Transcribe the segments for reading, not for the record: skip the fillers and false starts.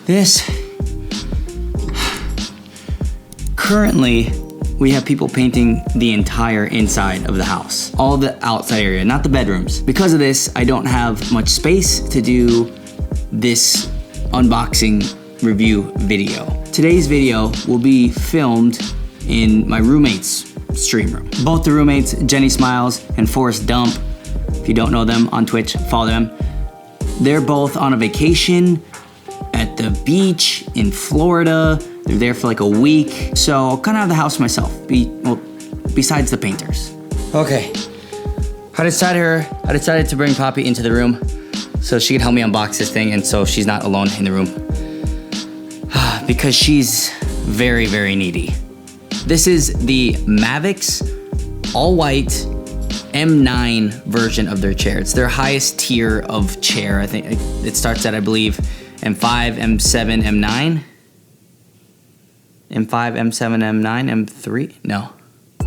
this. Currently, we have people painting the entire inside of the house. All the outside area, not the bedrooms. Because of this, I don't have much space to do this unboxing review video. Today's video will be filmed in my roommate's stream room. Both the roommates, Jenny Smiles and Forrest Dump, if you don't know them on Twitch, follow them. They're both on a vacation at the beach in Florida. They're there for like a week. So I'll kind of have the house to myself, besides the painters. Okay, I decided to bring Poppy into the room so she could help me unbox this thing and so she's not alone in the room. Because she's very, very needy. This is the Mavix all-white M9 version of their chair. It's their highest tier of chair. I think it starts at, I believe, M5, M7, M9. M5, M7, M9, M3? No.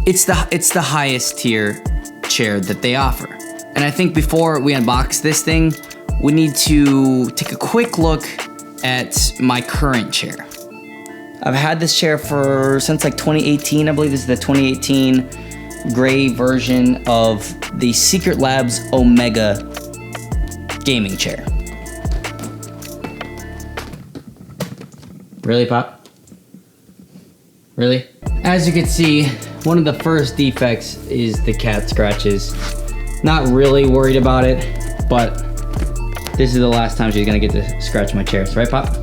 It's the highest tier chair that they offer. And I think before we unbox this thing, we need to take a quick look at my current chair. I've had this chair since like 2018. I believe this is the 2018 gray version of the Secret Labs Omega gaming chair. Really, Pop? Really? As you can see, one of the first defects is the cat scratches. Not really worried about it, but this is the last time she's gonna get to scratch my chairs, right, Pop?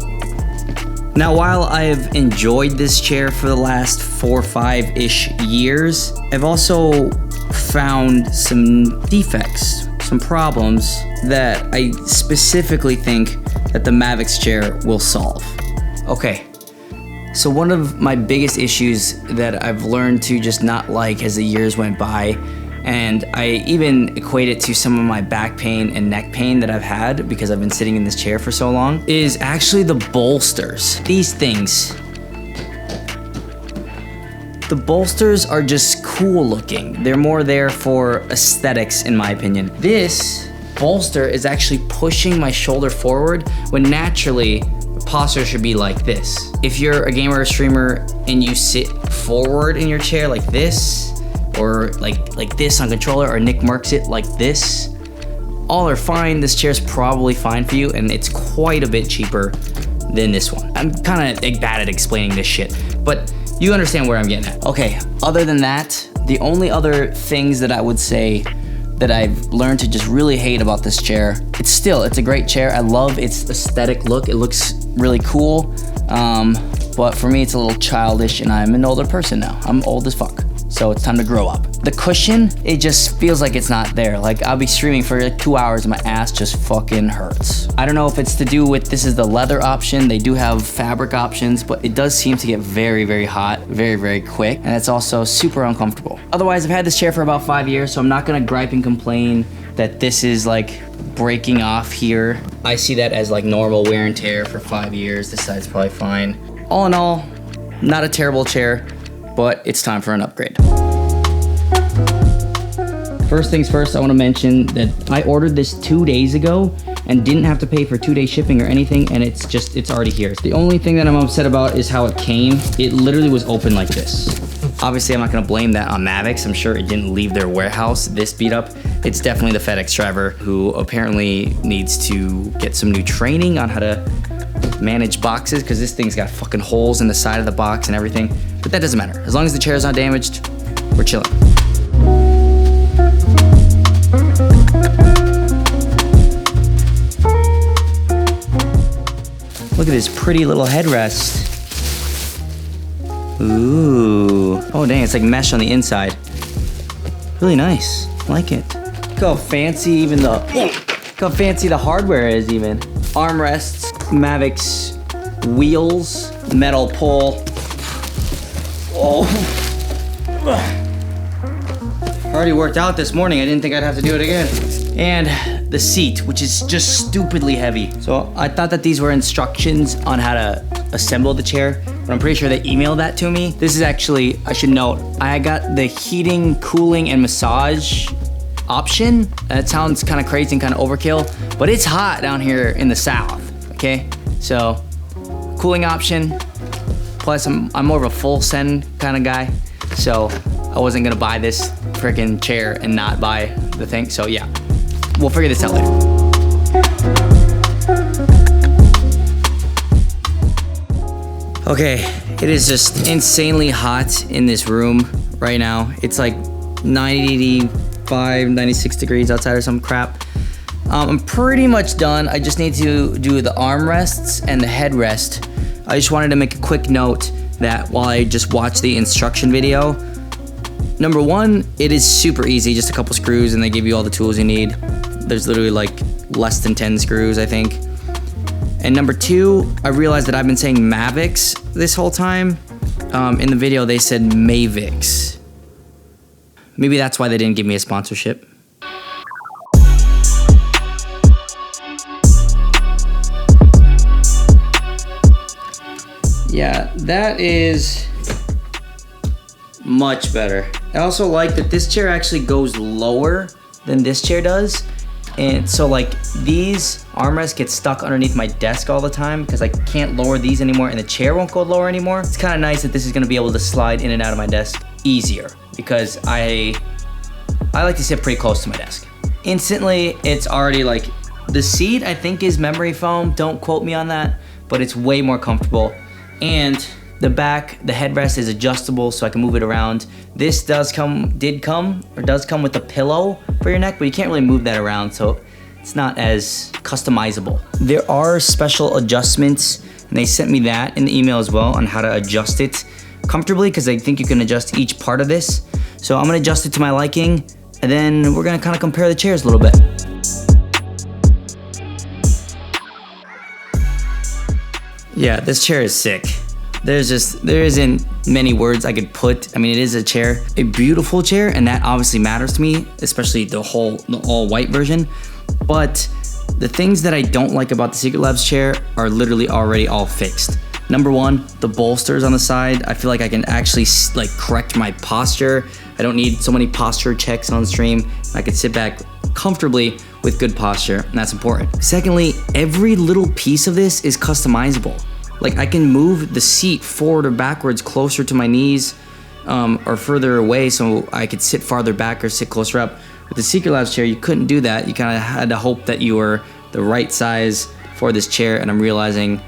Now, while I've enjoyed this chair for the last 4 or 5-ish years, I've also found some defects, some problems that I specifically think that the Mavix chair will solve. Okay. So one of my biggest issues that I've learned to just not like as the years went by, and I even equate it to some of my back pain and neck pain that I've had because I've been sitting in this chair for so long, is actually the bolsters. These things. The bolsters are just cool looking. They're more there for aesthetics, in my opinion. This bolster is actually pushing my shoulder forward when naturally posture should be like this. If you're a gamer or streamer and you sit forward in your chair like this, or like this on controller, or Nick Mercs it like this, all are fine. This chair's probably fine for you, and it's quite a bit cheaper than this one. I'm kind of bad at explaining this shit, but you understand where I'm getting at. Okay, other than that, the only other things that I would say that I've learned to just really hate about this chair, it's a great chair. I love its aesthetic look. It looks really cool, but for me, it's a little childish, and I'm an older person now. I'm old as fuck, so it's time to grow up. The cushion, it just feels like it's not there. Like, I'll be streaming for like 2 hours and my ass just fucking hurts. I don't know if it's to do with, this is the leather option. They do have fabric options, but it does seem to get very, very hot, very, very quick, and it's also super uncomfortable. Otherwise, I've had this chair for about 5 years, so I'm not gonna gripe and complain that this is like breaking off here. I see that as like normal wear and tear for 5 years. This side's probably fine. All in all, not a terrible chair, but it's time for an upgrade. First things first, I want to mention that I ordered this 2 days ago and didn't have to pay for 2-day shipping or anything, and it's already here. The only thing that I'm upset about is how it came. It literally was open like this. Obviously, I'm not gonna blame that on Mavix. I'm sure it didn't leave their warehouse this beat up. It's definitely the FedEx driver who apparently needs to get some new training on how to manage boxes, because this thing's got fucking holes in the side of the box and everything. But that doesn't matter. As long as the chair's not damaged, we're chilling. Look at this pretty little headrest. Ooh. Oh dang, it's like mesh on the inside. Really nice. I like it. Look how fancy the hardware is even. Armrests, Mavix wheels, metal pole. Oh. Already worked out this morning. I didn't think I'd have to do it again. And the seat, which is just stupidly heavy. So I thought that these were instructions on how to assemble the chair, but I'm pretty sure they emailed that to me. This is actually, I should note, I got the heating, cooling, and massage option. That sounds kind of crazy and kind of overkill, but it's hot down here in the south, okay? So, cooling option. Plus, I'm more of a full send kind of guy. So, I wasn't gonna buy this freaking chair and not buy the thing. So yeah, we'll figure this out later. Okay, it is just insanely hot in this room right now. It's like 95, 96 degrees outside or some crap. I'm pretty much done. I just need to do the armrests and the headrest. I just wanted to make a quick note that while I just watched the instruction video, number one, it is super easy, just a couple screws and they give you all the tools you need. There's literally like less than 10 screws, I think. And number two, I realized that I've been saying Mavix this whole time. In the video, they said Mavix. Maybe that's why they didn't give me a sponsorship. Yeah, that is much better. I also like that this chair actually goes lower than this chair does. And so like these armrests get stuck underneath my desk all the time because I can't lower these anymore and the chair won't go lower anymore. It's kind of nice that this is gonna be able to slide in and out of my desk easier because I like to sit pretty close to my desk. Instantly, it's already like, the seat I think is memory foam, don't quote me on that, but it's way more comfortable. And the back, the headrest is adjustable so I can move it around. This does come with a pillow for your neck, but you can't really move that around, so it's not as customizable. There are special adjustments, and they sent me that in the email as well on how to adjust it comfortably, because I think you can adjust each part of this. So I'm gonna adjust it to my liking, and then we're gonna kind of compare the chairs a little bit. Yeah, this chair is sick. There isn't many words I could put. I mean, it is a chair, a beautiful chair, and that obviously matters to me, especially the all white version. But the things that I don't like about the Secret Labs chair are literally already all fixed. Number one, the bolsters on the side. I feel like I can actually like correct my posture. I don't need so many posture checks on stream. I can sit back comfortably with good posture, and that's important. Secondly, every little piece of this is customizable. Like I can move the seat forward or backwards closer to my knees or further away so I could sit farther back or sit closer up. With the Secret Labs chair, you couldn't do that. You kind of had to hope that you were the right size for this chair, and I'm realizing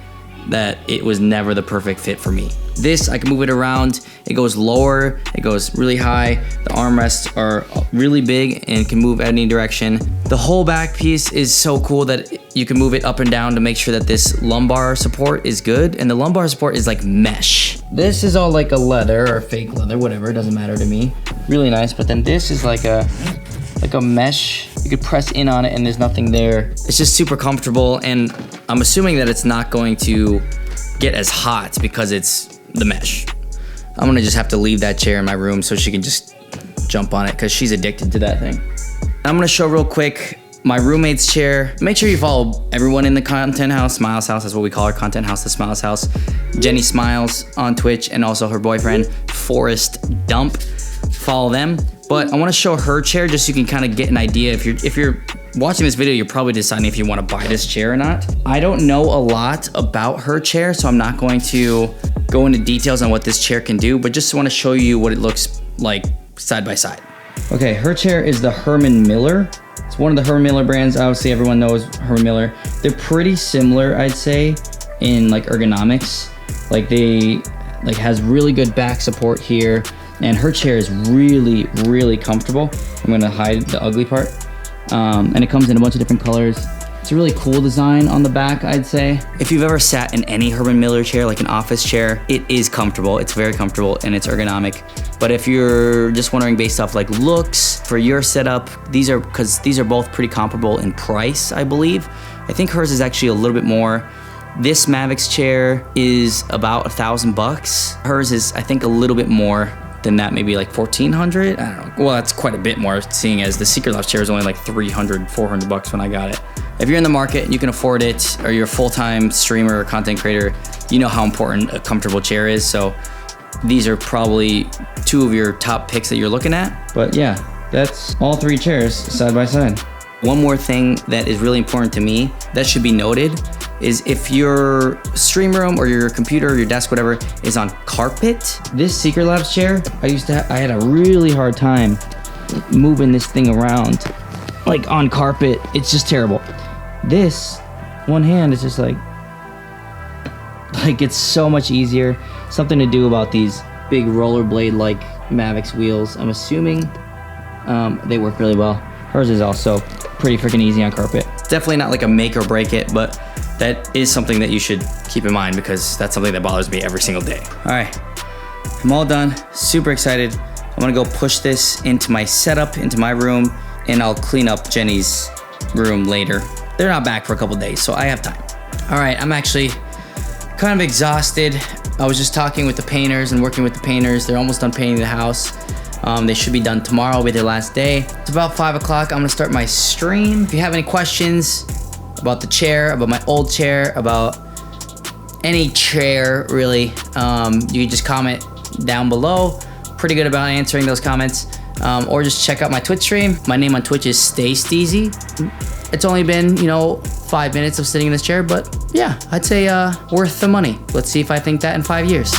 that it was never the perfect fit for me. This, I can move it around. It goes lower, it goes really high. The armrests are really big and can move any direction. The whole back piece is so cool that you can move it up and down to make sure that this lumbar support is good. And the lumbar support is like mesh. This is all like a leather or fake leather, whatever, it doesn't matter to me. Really nice, but then this is like a mesh. You could press in on it and there's nothing there. It's just super comfortable, and I'm assuming that it's not going to get as hot because it's the mesh. I'm gonna just have to leave that chair in my room so she can just jump on it because she's addicted to that thing. I'm gonna show real quick my roommate's chair. Make sure you follow everyone in the Content House, Smiles House, that's what we call our Content House, the Smiles House. Jenny Smiles on Twitch, and also her boyfriend, Forrest Dump. Follow them. But I want to show her chair just so you can kind of get an idea. If you're watching this video, you're probably deciding if you want to buy this chair or not. I don't know a lot about her chair, so I'm not going to go into details on what this chair can do, but just want to show you what it looks like side by side. Okay, her chair is the Herman Miller. It's one of the Herman Miller brands. Obviously, everyone knows Herman Miller. They're pretty similar, I'd say, in like ergonomics. Like they has really good back support here. And her chair is really, really comfortable. I'm gonna hide the ugly part. And it comes in a bunch of different colors. It's a really cool design on the back, I'd say. If you've ever sat in any Herman Miller chair, like an office chair, it is comfortable. It's very comfortable and it's ergonomic. But if you're just wondering based off like looks for your setup, these are both pretty comparable in price, I believe. I think hers is actually a little bit more. This Mavix chair is about $1,000. Hers is, I think, a little bit more than that, maybe like 1,400. I don't know. Well, that's quite a bit more, seeing as the Secret Labs chair is only like 300, 400 bucks when I got it. If you're in the market and you can afford it, or you're a full-time streamer or content creator, you know how important a comfortable chair is. So these are probably two of your top picks that you're looking at. But yeah, that's all three chairs side by side. One more thing that is really important to me that should be noted is if your stream room or your computer or your desk, whatever, is on carpet. This Secret Labs chair, I had a really hard time moving this thing around, like on carpet. It's just terrible. This one hand is just like it's so much easier. Something to do about these big rollerblade like Mavix wheels. I'm assuming they work really well. Hers is also pretty freaking easy on carpet. It's definitely not like a make or break it, but that is something that you should keep in mind because that's something that bothers me every single day. All right, I'm all done, super excited. I'm gonna go push this into my setup, into my room, and I'll clean up Jenny's room later. They're not back for a couple days, so I have time. All right, I'm actually kind of exhausted. I was just talking with the painters and working with the painters. They're almost done painting the house. They should be done tomorrow, will be their last day. It's about 5 o'clock. I'm gonna start my stream. If you have any questions about the chair, about my old chair, about any chair really, you can just comment down below. Pretty good about answering those comments. Or just check out my Twitch stream. My name on Twitch is Steezzy. It's only been, 5 minutes of sitting in this chair, but yeah, I'd say worth the money. Let's see if I think that in 5 years.